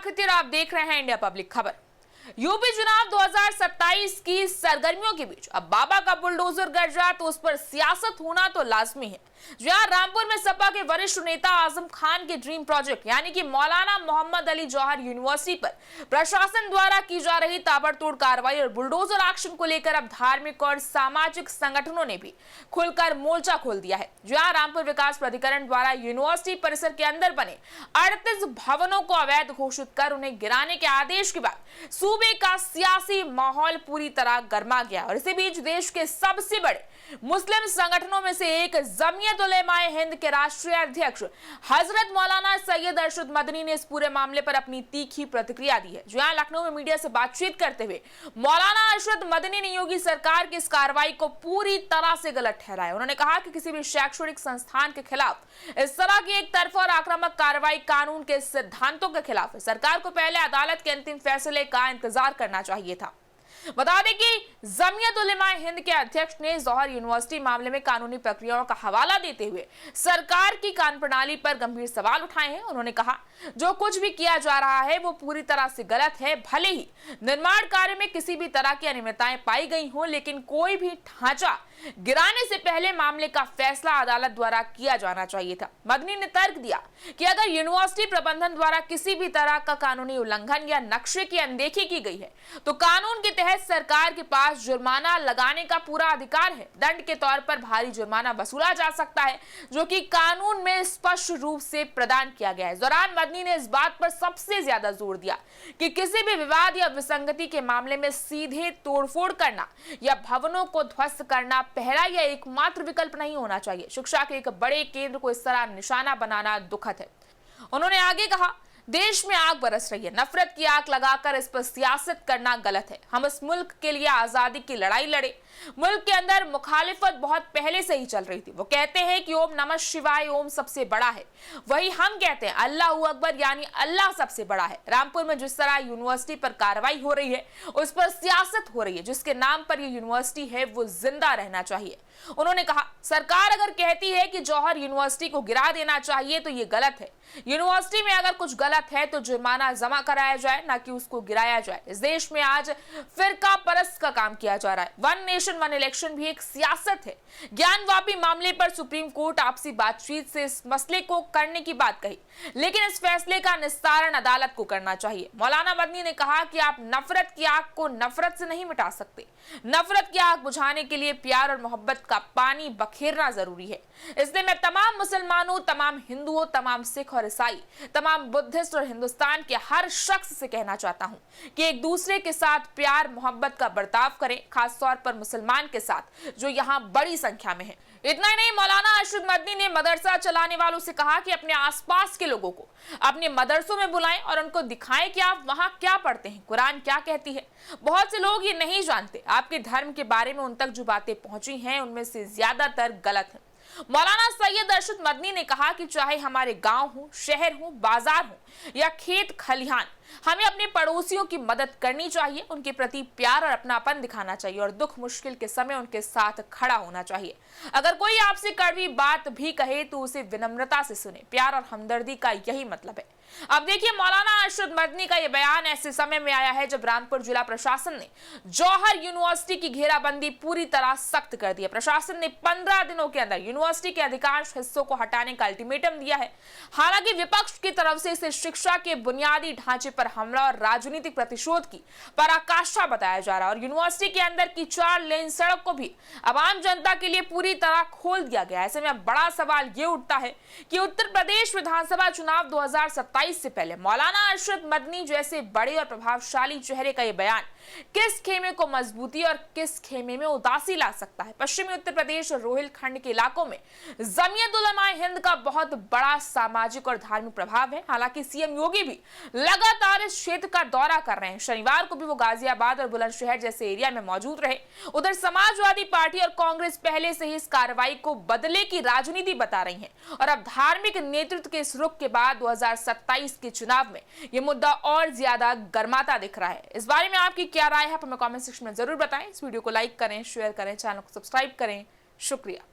आकृति और आप देख रहे हैं इंडिया पब्लिक खबर। यूपी चुनाव 2027 की सरगर्मियों के बीच अब बाबा का बुलडोजर गरजा तो उस पर सियासत होना तो लाजमी है। जहां रामपुर में सपा के वरिष्ठ नेता आजम खान के ड्रीम प्रोजेक्ट यानी कि मौलाना मोहम्मद अली जौहर यूनिवर्सिटी पर प्रशासन द्वारा की जा रही ताबड़तोड़ कार्रवाई और बुलडोजर एक्शन को लेकर अब धार्मिक और सामाजिक संगठनों ने भी खुलकर मोर्चा खोल दिया है। जहां रामपुर विकास प्राधिकरण द्वारा यूनिवर्सिटी परिसर के अंदर बने 38 भवनों को अवैध घोषित कर उन्हें गिराने के आदेश के बाद सूबे का सियासी माहौल पूरी तरह गर्मा गया और इसी बीच देश के सबसे बड़े मुस्लिम संगठनों में से एक जमीयत उलेमाए हिंद के राष्ट्रीय अध्यक्ष हजरत मौलाना सैयद अरशद मदनी ने इस पूरे मामले पर अपनी तीखी प्रतिक्रिया दी है। जहां लखनऊ में मीडिया से बातचीत करते हुए मौलाना अरशद मदनी ने योगी सरकार की इस कार्रवाई को पूरी तरह से गलत ठहराया। उन्होंने कहा कि किसी भी शैक्षणिक संस्थान के खिलाफ इस तरह की एक तरफा और आक्रामक कार्रवाई कानून के सिद्धांतों के खिलाफ है। सरकार को पहले अदालत के अंतिम फैसले का इंतजार करना चाहिए था। बता दें कि जमीयत उलेमाए हिंद के अध्यक्ष ने जौहर यूनिवर्सिटी मामले में कानूनी प्रक्रियाओं का हवाला देते हुए सरकार की कार्यप्रणाली पर गंभीर सवाल उठाए हैं। उन्होंने कहा जो कुछ भी किया जा रहा है वो पूरी तरह से गलत है। भले ही निर्माण कार्य में किसी भी तरह की अनियमितताएं पाई गई हो, लेकिन कोई भी ढांचा गिराने से पहले मामले का फैसला अदालत द्वारा किया जाना चाहिए था। मदनी ने तर्क दिया कि अगर यूनिवर्सिटी प्रबंधन द्वारा किसी भी तरह का कानूनी उल्लंघन या नक्शे की अनदेखी की गई है तो कानून के तहत सरकार के पास जुर्माना लगाने का पूरा अधिकार है। दंड के तौर पर भारी जुर्माना वसूला जा सकता है जो कि कानून में स्पष्ट रूप से प्रदान किया गया है। इस दौरान मदनी ने इस बात पर सबसे ज्यादा जोर दिया कि किसी भी विवाद या विसंगति के मामले में सीधे तोड़फोड़ करना या भवनों को ध्वस्त करना पहला या एकमात्र विकल्प नहीं होना चाहिए। शिक्षा के एक बड़े केंद्र को इस तरह निशाना बनाना दुखद है। उन्होंने आगे कहा देश में आग बरस रही है, नफरत की आग लगाकर इस पर सियासत करना गलत है। हम इस मुल्क के लिए आजादी की लड़ाई लड़े। मुल्क के अंदर मुखालिफत बहुत पहले से ही चल रही थी। वो कहते हैं कि ओम नमः शिवाय ओम सबसे बड़ा है, वही हम कहते हैं अल्लाह अकबर यानी अल्लाह सबसे बड़ा है। रामपुर में जिस तरह यूनिवर्सिटी पर कार्रवाई हो रही है उस पर सियासत हो रही है। जिसके नाम पर ये यूनिवर्सिटी है वो जिंदा रहना चाहिए। उन्होंने कहा सरकार अगर कहती है कि जौहर यूनिवर्सिटी को गिरा देना चाहिए तो ये गलत है। यूनिवर्सिटी में अगर कुछ गलत है तो जुर्माना जमा कराया जाए, ना कि उसको गिराया जाए। इस देश में आज फिरका परस्त का काम किया जा रहा है। वन नेशन वन इलेक्शन भी एक सियासत है। ज्ञानवापी मामले पर सुप्रीम कोर्ट आपसी बातचीत से इस मसले को करने की बात कही, लेकिन इस फैसले का निस्तारण अदालत को करना चाहिए। मौलाना मदनी ने कहा कि आप नफरत की आग को नफरत से नहीं मिटा सकते। नफरत की आग बुझाने के लिए प्यार और मोहब्बत का पानी बखेरना जरूरी है। इसलिए मैं तमाम मुसलमानों, तमाम हिंदुओं, तमाम सिख और ईसाई, तमाम बुद्धिस्ट और हिंदुस्तान के हर शख्स से कहना चाहता हूं कि एक दूसरे के साथ प्यार मोहब्बत का बर्ताव करें, खासतौर पर मुसलमान के साथ जो यहाँ बड़ी संख्या में है। इतना ही नहीं, मौलाना अरशद मदनी ने मदरसा चलाने वालों से कहा कि अपने आसपास के लोगों को अपने मदरसों में बुलाएं और उनको दिखाएं कि आप वहां क्या पढ़ते हैं, कुरान क्या कहती है। बहुत से लोग ये नहीं जानते आपके धर्म के बारे में उन तक जो बातें पहुंची हैं उनमें से ज्यादातर गलत है। मौलाना सैयद अरशद मदनी ने कहा कि चाहे हमारे गांव हो, शहर हो, बाजार हो या खेत खलिहान, हमें अपने पड़ोसियों की मदद करनी चाहिए, उनके प्रति प्यार और अपनापन दिखाना चाहिए और दुख मुश्किल के समय उनके साथ खड़ा होना चाहिए। अगर कोई आपसे कड़वी बात भी कहे तो उसे विनम्रता से सुने। प्यार और हमदर्दी का यही मतलब है। अब देखिए, मौलाना अरशद मदनी का यह बयान ऐसे समय में आया है जब रामपुर जिला प्रशासन ने जौहर यूनिवर्सिटी की घेराबंदी पूरी तरह सख्त कर दी है। प्रशासन ने 15 दिनों के अंदर यूनिवर्सिटी के अधिकांश हिस्सों को हटाने का अल्टीमेटम दिया है। हालांकि विपक्ष की तरफ से इसे शिक्षा के बुनियादी ढांचे पर हमला और राजनीतिक प्रतिशोध की पराकाष्ठा बताया जा रहा है और यूनिवर्सिटी के अंदर की 4 लेन सड़क को भी अब आम जनता के लिए पूरी तरह खोल दिया गया है। ऐसे में बड़ा सवाल ये उठता है कि उत्तर प्रदेश विधानसभा चुनाव 2027 से पहले मौलाना अरशद मदनी जैसे बड़े और प्रभावशाली चेहरे का यह बयान किस खेमे को मजबूती और किस खेमे में उदासी ला सकता है। पश्चिमी उत्तर प्रदेश और रोहिलखंड के इलाकों में जमीयत उलेमाए हिंद का बहुत बड़ा सामाजिक और धार्मिक प्रभाव है। हालांकि सीएम योगी भी लगातार इस क्षेत्र का दौरा कर रहे हैं। शनिवार को भी वो गाजियाबाद और बुलंदशहर जैसे एरिया में मौजूद रहे। उधर समाजवादी पार्टी और कांग्रेस पहले से ही इस कार्रवाई को बदले की राजनीति बता रही है और अब धार्मिक नेतृत्व के इस रुख के बाद 2027 के चुनाव में यह मुद्दा और ज्यादा गर्माता दिख रहा है। इस बारे में आपकी क्या राय है, हमें कमेंट सेक्शन में जरूर बताएं। इस वीडियो को लाइक करें, शेयर करें, चैनल को सब्सक्राइब करें। शुक्रिया।